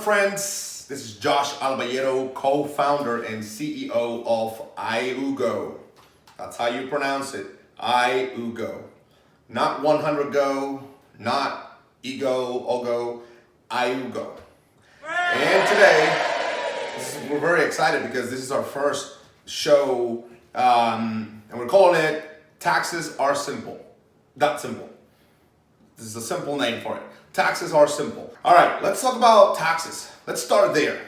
friends? This is Josh Alballero, co-founder and CEO of iUgo. That's how you pronounce it, iUgo. Not 100 Go, not Ego, Ogo, iUgo. And today, we're very excited because this is our first show, and we're calling it Taxes Are Simple. That simple. This is a simple name for it. Taxes are simple. All right, let's talk about taxes. Let's start there.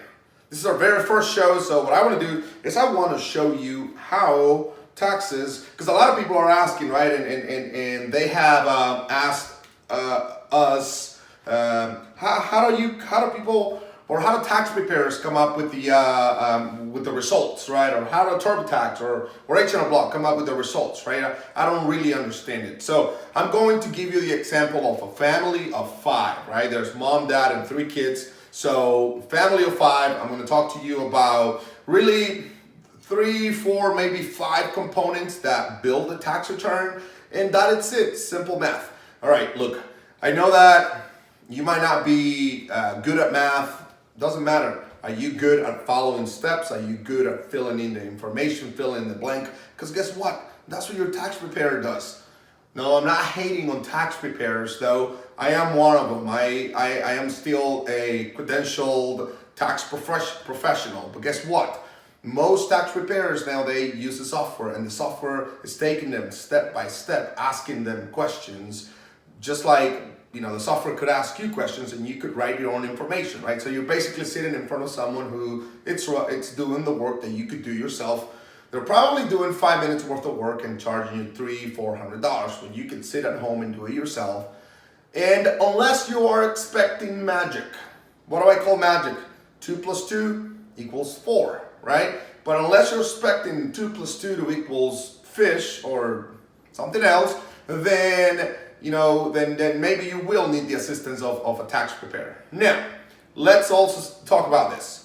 This is our very first show, so what I want to do is I want to show you how taxes, because a lot of people are asking, right, and they have asked us, how do people, or how do tax preparers come up with the results, right? Or how do TurboTax or H&R Block come up with the results, right? I don't really understand it. So I'm going to give you the example of a family of 5, right? There's mom, dad, and 3 kids. So family of 5, I'm going to talk to you about really 3, 4, maybe 5 components that build a tax return, and that it's it, simple math. All right, look, I know that you might not be good at math. Doesn't matter. Are you good at following steps? Are you good at filling in the information, filling in the blank? Because guess what? That's what your tax preparer does. No, I'm not hating on tax preparers, though. I am one of them. I am still a credentialed tax professional. But guess what? Most tax preparers now, they use the software, and the software is taking them step by step, asking them questions, just like, you know, the software could ask you questions and you could write your own information, right? So you're basically sitting in front of someone who it's doing the work that you could do yourself. They're probably doing 5 minutes worth of work and charging you $300-400 when you can sit at home and do it yourself. And unless you are expecting magic, what do I call magic? 2 + 2 = 4, right? But unless you're expecting 2 + 2 to equals fish or something else, then then maybe you will need the assistance of a tax preparer. Now, let's also talk about this.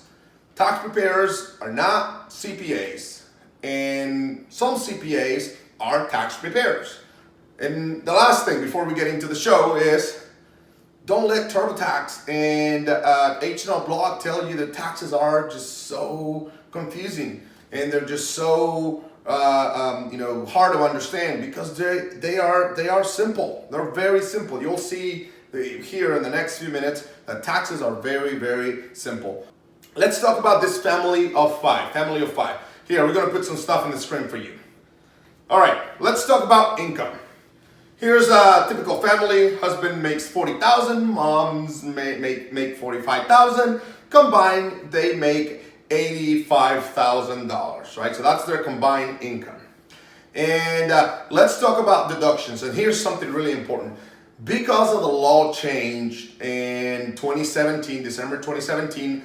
Tax preparers are not CPAs, and some CPAs are tax preparers. And the last thing before we get into the show is, don't let TurboTax and H&R Block tell you that taxes are just so confusing and they're just so hard to understand, because they are simple. They're very simple. You'll see here in the next few minutes that taxes are very, very simple. Let's talk about this family of 5. Family of 5. Here, we're going to put some stuff on the screen for you. All right, let's talk about income. Here's a typical family. Husband makes $40,000. Moms make $45,000. Combined, they make $85,000, right? So that's their combined income. And let's talk about deductions. And here's something really important. Because of the law change in 2017, December 2017,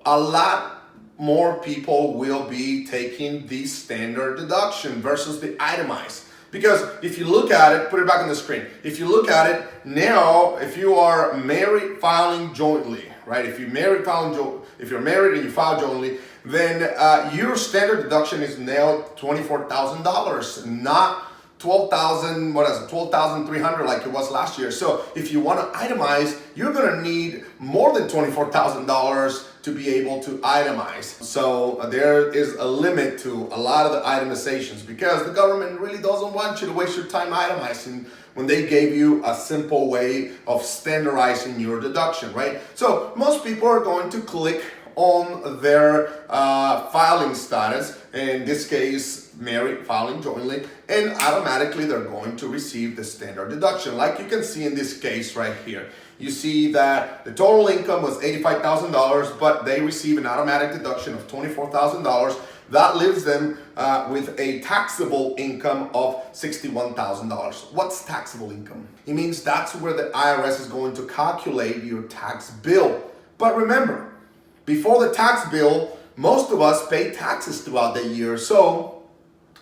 a lot more people will be taking the standard deduction versus the itemized. Because if you look at it, put it back on the screen. If you look at it now, if you are married filing jointly, right? If you're married and you file jointly, then your standard deduction is now $24,000, not $12,300 like it was last year. So if you want to itemize, you're going to need more than $24,000 to be able to itemize. So there is a limit to a lot of the itemizations, because the government really doesn't want you to waste your time itemizing when they gave you a simple way of standardizing your deduction, right? So most people are going to click on their filing status, in this case, married filing jointly, and automatically they're going to receive the standard deduction. Like you can see in this case right here. You see that the total income was $85,000, but they receive an automatic deduction of $24,000. That leaves them with a taxable income of $61,000. What's taxable income? It means that's where the IRS is going to calculate your tax bill. But remember, before the tax bill, most of us pay taxes throughout the year, so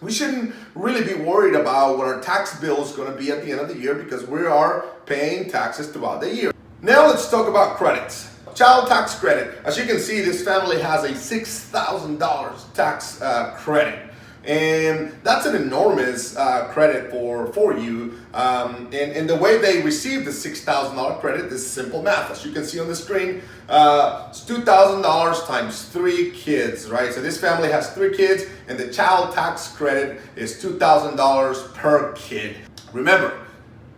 we shouldn't really be worried about what our tax bill is going to be at the end of the year, because we are paying taxes throughout the year. Now let's talk about credits. Child tax credit. As you can see, this family has a $6,000 tax credit. And that's an enormous credit for you. And the way they receive the $6,000 credit is simple math. As you can see on the screen, it's $2,000 times 3 kids, right? So this family has 3 kids, and the child tax credit is $2,000 per kid. Remember,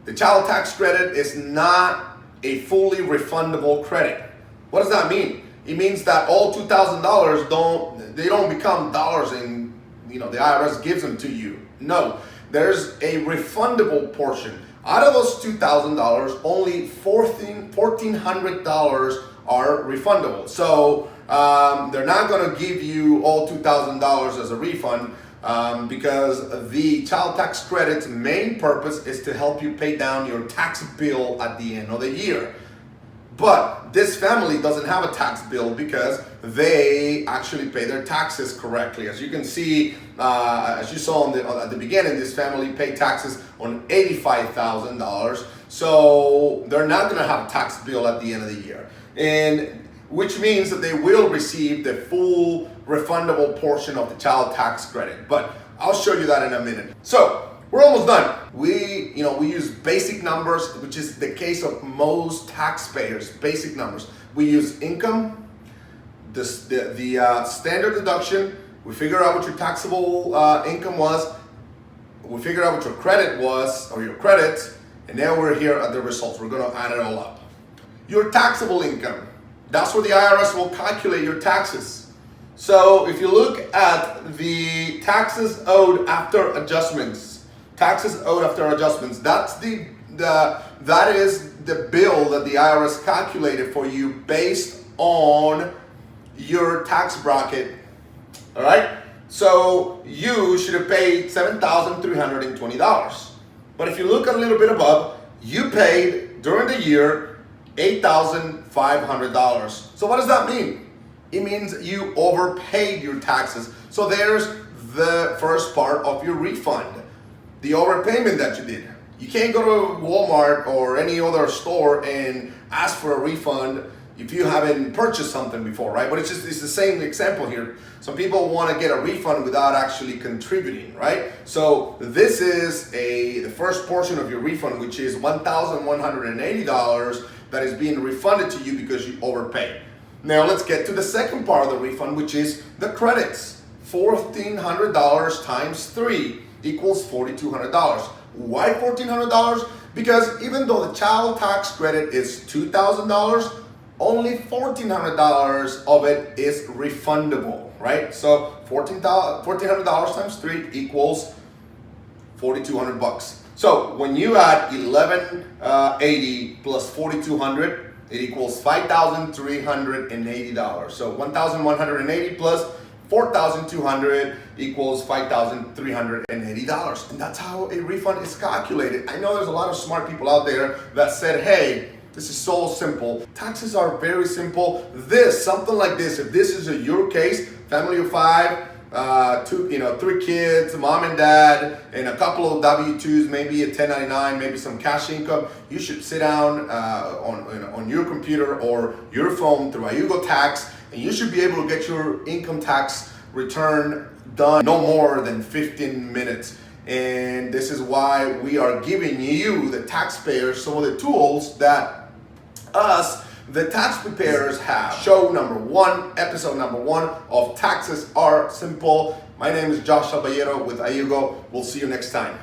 the child tax credit is not a fully refundable credit. What does that mean? It means that all $2,000 don't become dollars and the IRS gives them to you. No, there's a refundable portion. Out of those $2,000, only $1,400 are refundable. So they're not going to give you all $2,000 as a refund because the child tax credit's main purpose is to help you pay down your tax bill at the end of the year. But this family doesn't have a tax bill because they actually pay their taxes correctly. As you can see, as you saw at the beginning, this family paid taxes on $85,000. So they're not going to have a tax bill at the end of the year, and which means that they will receive the full refundable portion of the child tax credit. But I'll show you that in a minute. So we're almost done. We use basic numbers, which is the case of most taxpayers. Basic numbers. We use income, the standard deduction. We figure out what your taxable income was. We figure out what your credit was, or your credit, and now we're here at the results. We're going to add it all up. Your taxable income. That's where the IRS will calculate your taxes. So if you look at the taxes owed after adjustments. That's that is the bill that the IRS calculated for you based on your tax bracket. All right. So you should have paid $7,320. But if you look a little bit above, you paid during the year $8,500. So what does that mean? It means you overpaid your taxes. So there's the first part of your refund. The overpayment that you did. You can't go to Walmart or any other store and ask for a refund if you haven't purchased something before, right? But it's the same example here. Some people want to get a refund without actually contributing, right? So this is the first portion of your refund, which is $1,180 that is being refunded to you because you overpaid. Now let's get to the second part of the refund, which is the credits. $1,400 times 3 equals $4,200. Why $1,400? Because even though the child tax credit is $2,000, only $1,400 of it is refundable, right? So $1,400 times 3 equals $4,200. So when you add $1,180 plus $4,200, it equals $5,380. So $1,180 plus $4,200 equals $5,380. And that's how a refund is calculated. I know there's a lot of smart people out there that said, hey, this is so simple. Taxes are very simple. Something like this, if this is your case, family of 5, 3 kids, mom and dad, and a couple of W-2s, maybe a 1099, maybe some cash income, you should sit down on your computer or your phone through Ayugo Tax, and you should be able to get your income tax return done no more than 15 minutes. And this is why we are giving you, the taxpayers, some of the tools that us, the tax preparers, have. Show number 1, episode number 1 of Taxes Are Simple. My name is Josh Alballero with Ayugo. We'll see you next time.